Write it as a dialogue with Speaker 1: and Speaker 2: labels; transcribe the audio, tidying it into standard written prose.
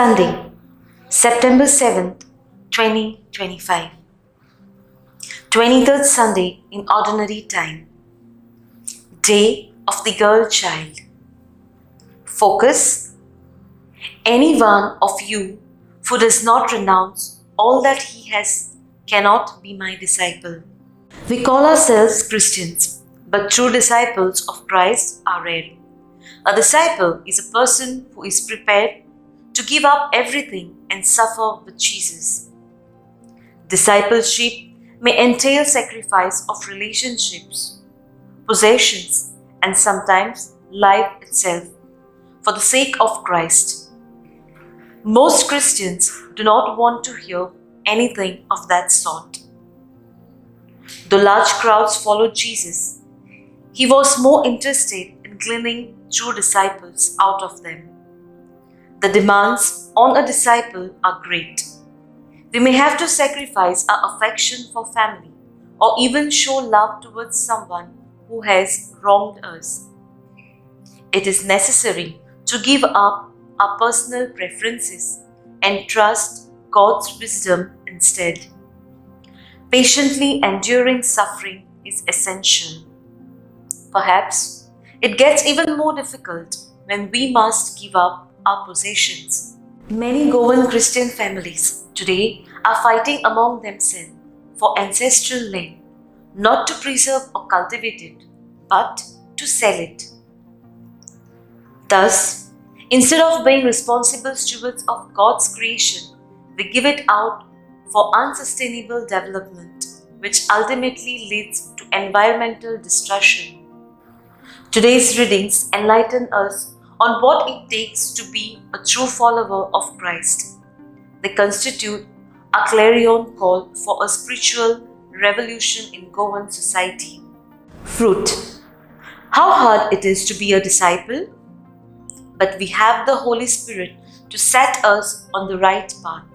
Speaker 1: Sunday, September 7th, 2025. 23rd Sunday in Ordinary Time. Day of the Girl Child. Focus. Any one of you who does not renounce all that he has cannot be my disciple. We call ourselves Christians, but true disciples of Christ are rare. A disciple is a person who is prepared to give up everything and suffer with Jesus. Discipleship may entail sacrifice of relationships, possessions, and sometimes life itself for the sake of Christ. Most Christians do not want to hear anything of that sort. Though large crowds followed Jesus, he was more interested in gleaning true disciples out of them. The demands on a disciple are great. We may have to sacrifice our affection for family or even show love towards someone who has wronged us. It is necessary to give up our personal preferences and trust God's wisdom instead. Patiently enduring suffering is essential. Perhaps it gets even more difficult when we must give up our possessions. Many Goan Christian families today are fighting among themselves for ancestral land, not to preserve or cultivate it, but to sell it. Thus, instead of being responsible stewards of God's creation, we give it out for unsustainable development, which ultimately leads to environmental destruction. Today's readings enlighten us on what it takes to be a true follower of Christ. They constitute a clarion call for a spiritual revolution in Goan society. Fruit. How hard it is to be a disciple, but we have the Holy Spirit to set us on the right path.